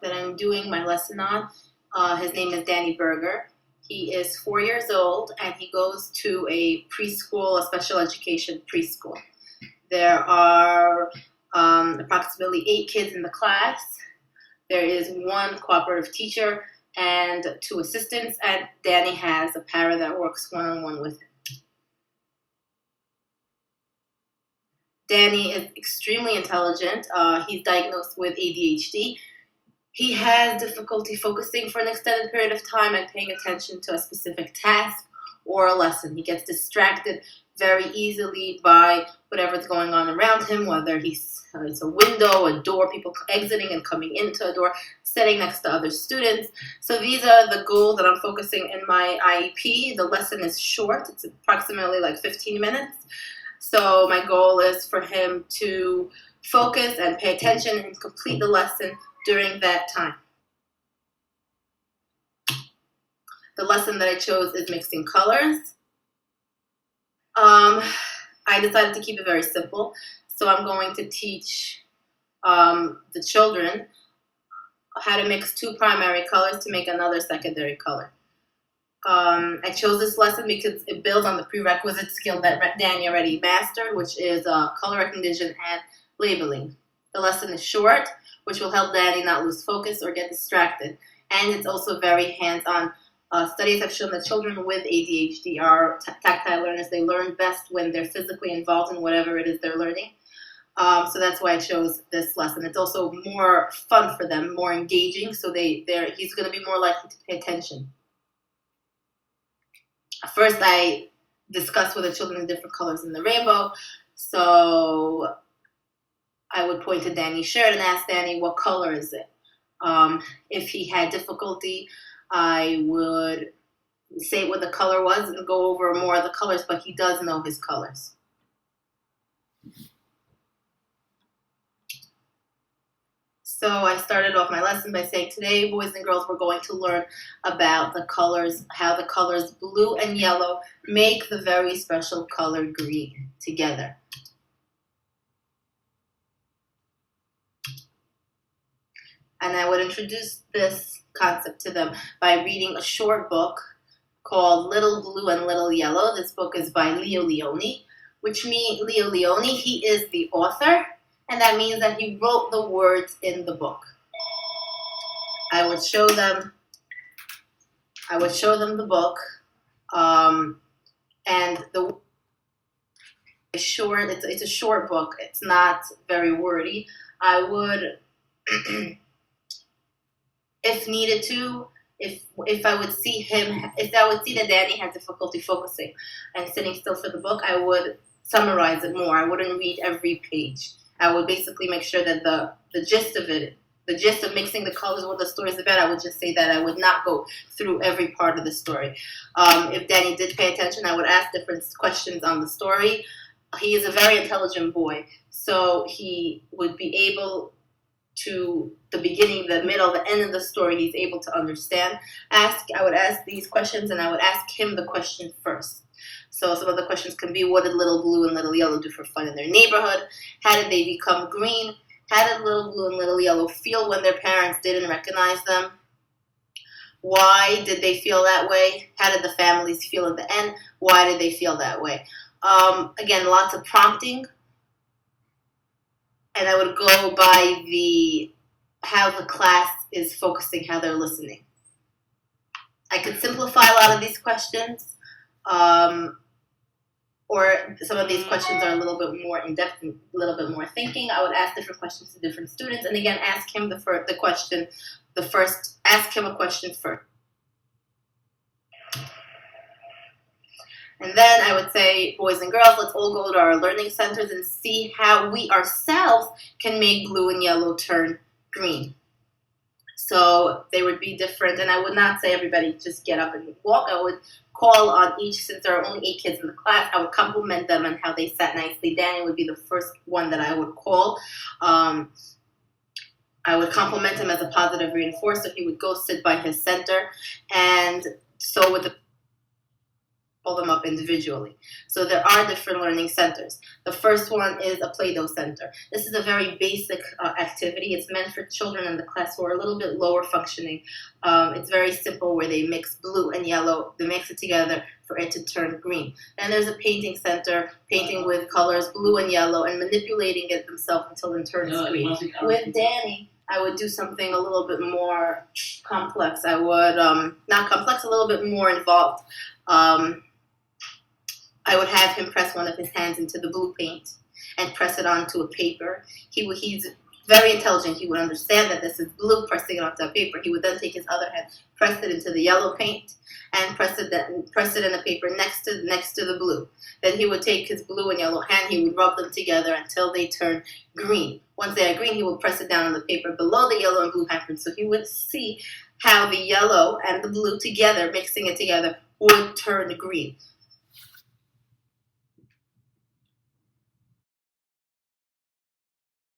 that I'm doing my lesson on. His name is Danny Berger. He is 4 years old and he goes to a preschool, a special education preschool. There are approximately 8 kids in the class. There is one cooperative teacher and 2 assistants, and Danny has a para that works one-on-one with him. Danny is extremely intelligent. He's diagnosed with ADHD. He has difficulty focusing for an extended period of time and paying attention to a specific task or a lesson. He gets distracted very easily by whatever's going on around him, whether it's a window, a door, people exiting and coming into a door, sitting next to other students. So these are the goals that I'm focusing in my IEP. The lesson is short. It's approximately like 15 minutes. So my goal is for him to focus and pay attention and complete the lesson during that time. The lesson that I chose is mixing colors. I decided to keep it very simple. So I'm going to teach the children how to mix 2 primary colors to make another secondary color. I chose this lesson because it builds on the prerequisite skill that Danny already mastered, which is color recognition and labeling. The lesson is short, which will help Danny not lose focus or get distracted. And it's also very hands-on. Studies have shown that children with ADHD are tactile learners. They learn best when they're physically involved in whatever it is they're learning. So that's why I chose this lesson. It's also more fun for them, more engaging, so he's going to be more likely to pay attention. First, I discussed with the children the different colors in the rainbow. So I would point to Danny's shirt and ask Danny, what color is it? If he had difficulty, I would say what the color was and go over more of the colors, but he does know his colors. So I started off my lesson by saying, today, boys and girls, we're going to learn about the colors, how the colors blue and yellow make the very special color green together. And I would introduce this concept to them by reading a short book called Little Blue and Little Yellow. This book is by Leo Lionni, which means Leo Lionni, he is the author, and that means that he wrote the words in the book. I would show them the book, and it's a short book. It's not very wordy. I would, if needed to, if I would see that Danny had difficulty focusing and sitting still for the book, I would summarize it more. I wouldn't read every page. I would basically make sure that the gist of mixing the colors, what the story is about, I would just say that. I would not go through every part of the story. If Danny did pay attention, I would ask different questions on the story. He is a very intelligent boy, so he would be able to, the beginning, the middle, the end of the story, he's able to understand. I would ask these questions, and I would ask him the question first. So some of the questions can be, what did Little Blue and Little Yellow do for fun in their neighborhood? How did they become green? How did Little Blue and Little Yellow feel when their parents didn't recognize them? Why did they feel that way? How did the families feel at the end? Why did they feel that way? Again, lots of prompting. And I would go by how the class is focusing, how they're listening. I could simplify a lot of these questions, or some of these questions are a little bit more in-depth and a little bit more thinking. I would ask different questions to different students, and again, ask him ask him a question first. And then I would say, boys and girls, let's all go to our learning centers and see how we ourselves can make blue and yellow turn green. So they would be different, and I would not say everybody just get up and walk. I would call on each, since there are only 8 kids in the class, I would compliment them on how they sat nicely. Danny would be the first one that I would call. I would compliment him as a positive reinforcer. He would go sit by his center, and so with the pull them up individually. So there are different learning centers. The first one is a Play-Doh center. This is a very basic activity. It's meant for children in the class who are a little bit lower functioning. It's very simple where they mix blue and yellow. They mix it together for it to turn green. Then there's a painting center, painting with colors blue and yellow and manipulating it themselves until it turns green. With Danny, I would do something a little bit more complex. I would, not complex, a little bit more involved. I would have him press one of his hands into the blue paint and press it onto a paper. He's very intelligent. He would understand that this is blue, pressing it onto a paper. He would then take his other hand, press it into the yellow paint, and press it in the paper next to the blue. Then he would take his blue and yellow hand, he would rub them together until they turn green. Once they are green, he would press it down on the paper below the yellow and blue handprint. So he would see how the yellow and the blue together, mixing it together, would turn green.